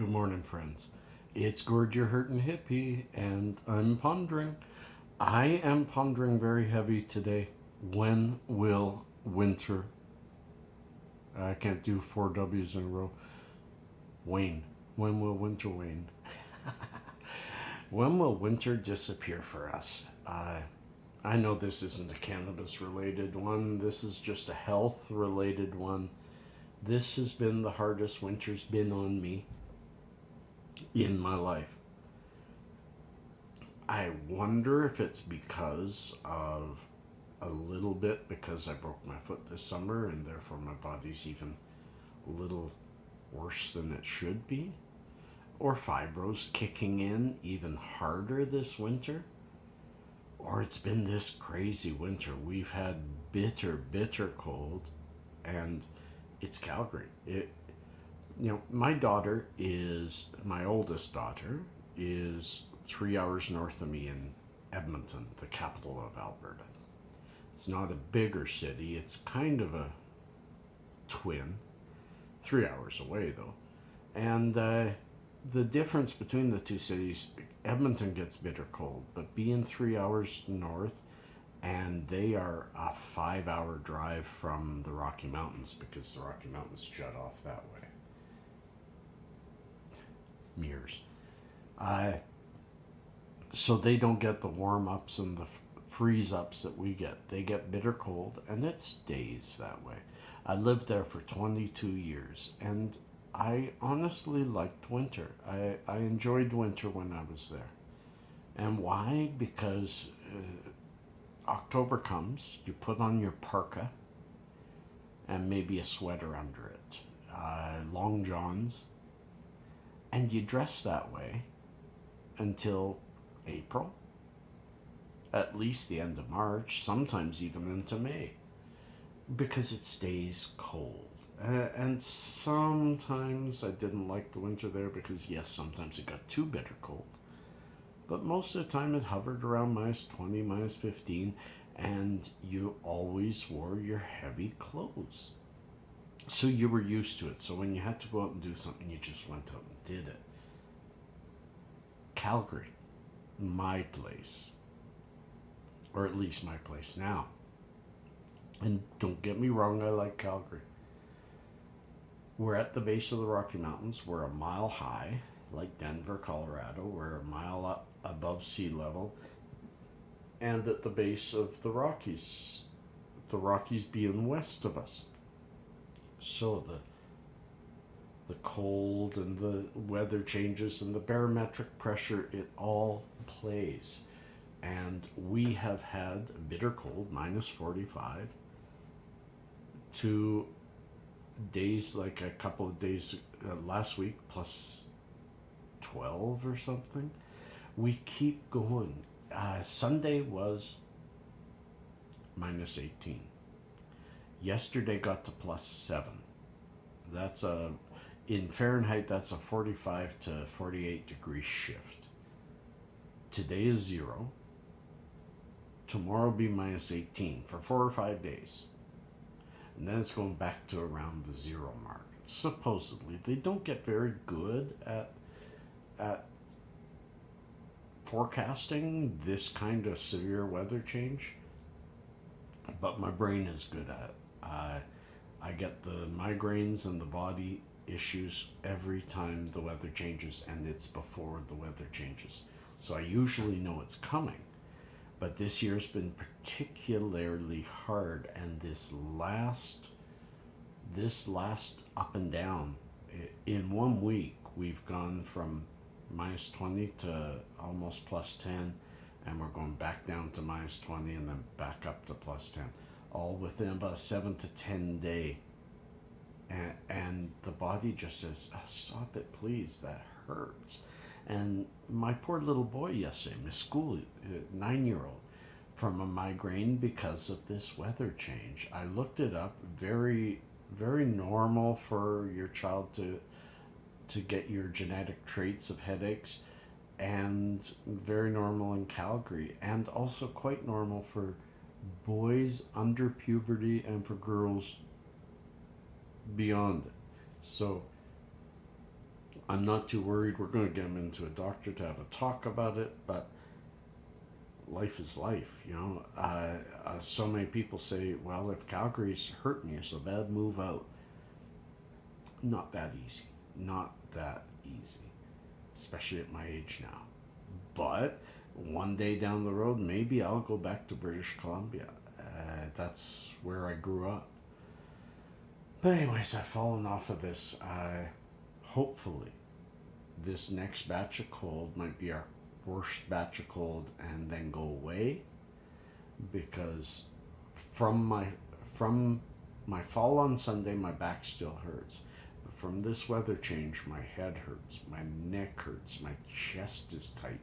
Good morning, friends. It's Gord, your hurtin' hippie, and I'm pondering. I am pondering very heavy today. When will winter? I can't do four W's in a row. Wane. When will winter wane? When will winter disappear for us? I know this isn't a cannabis related one. This is just a health related one. This has been the hardest winter's been on me in my life. I wonder if it's because of a little bit because I broke my foot this summer and therefore my body's even a little worse than it should be, or fibro's kicking in even harder this winter, or it's been this crazy winter. We've had bitter cold, and it's Calgary. My oldest daughter is 3 hours north of me in Edmonton, the capital of Alberta. It's not a bigger city, it's kind of a twin, 3 hours away though. And the difference between the two cities, Edmonton gets bitter cold, but being 3 hours north, and they are a 5 hour drive from the Rocky Mountains because the Rocky Mountains jut off that way. Mirrors. So they don't get the warm ups and the freeze ups that we get. They get bitter cold, and it stays that way. I lived there for 22 years, and I honestly liked winter. I enjoyed winter when I was there. And why? Because October comes, you put on your parka and maybe a sweater under it, long johns, and you dress that way until April, at least the end of March, sometimes even into May, because it stays cold. And sometimes I didn't like the winter there because, yes, sometimes it got too bitter cold. But most of the time it hovered around -20, -15, and you always wore your heavy clothes. So you were used to it. So when you had to go out and do something, you just went out and did it. Calgary, my place, or at least my place now. And don't get me wrong, I like Calgary. We're at the base of the Rocky Mountains. We're a mile high, like Denver, Colorado. We're a mile up above sea level, and at the base of the Rockies being west of us. So the cold and the weather changes and the barometric pressure, it all plays. And we have had bitter cold, -45, to days like a couple of days last week, +12 or something. We keep going. Sunday was -18. Yesterday got to +7. That's in Fahrenheit, that's a 45 to 48 degree shift. Today is 0. Tomorrow will be -18 for 4 or 5 days. And then it's going back to around the 0 mark. Supposedly. They don't get very good at forecasting this kind of severe weather change, but my brain is good at it. I get the migraines and the body issues every time the weather changes, and it's before the weather changes. So I usually know it's coming. But this year's been particularly hard, and this last up and down, in 1 week we've gone from -20 to almost +10, and we're going back down to -20 and then back up to +10, all within about a 7 to 10 day. And the body just says, oh, stop it please, that hurts. And my poor little boy yesterday missed school, 9-year-old, from a migraine because of this weather change. I looked it up. Very, very normal for your child to get your genetic traits of headaches, and very normal in Calgary, and also quite normal for boys under puberty and for girls beyond it. So I'm not too worried. We're going to get him into a doctor to have a talk about it, but life is life, you know. So many people say, well, if Calgary's hurting you so bad, move out. Not that easy. Not that easy, especially at my age now. But one day down the road, maybe I'll go back to British Columbia. That's where I grew up. But anyways, I've fallen off of this. Hopefully, this next batch of cold might be our worst batch of cold, and then go away, because from my from my fall on Sunday, my back still hurts. But from this weather change, my head hurts, my neck hurts, my chest is tight,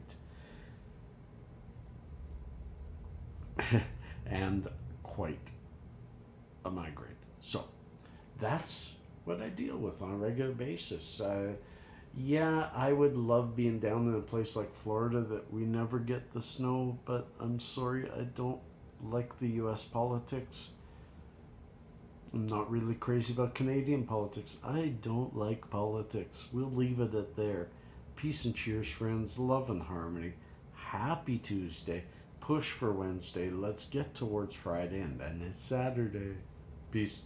and quite a migraine. So that's what I deal with on a regular basis. Yeah, I would love being down in a place like Florida that we never get the snow, but I'm sorry, I don't like the US politics. I'm not really crazy about Canadian politics. I don't like politics. We'll leave it at there. Peace and cheers, friends. Love and harmony. Happy Tuesday. Push for Wednesday. Let's get towards Friday, and then it's Saturday. Peace.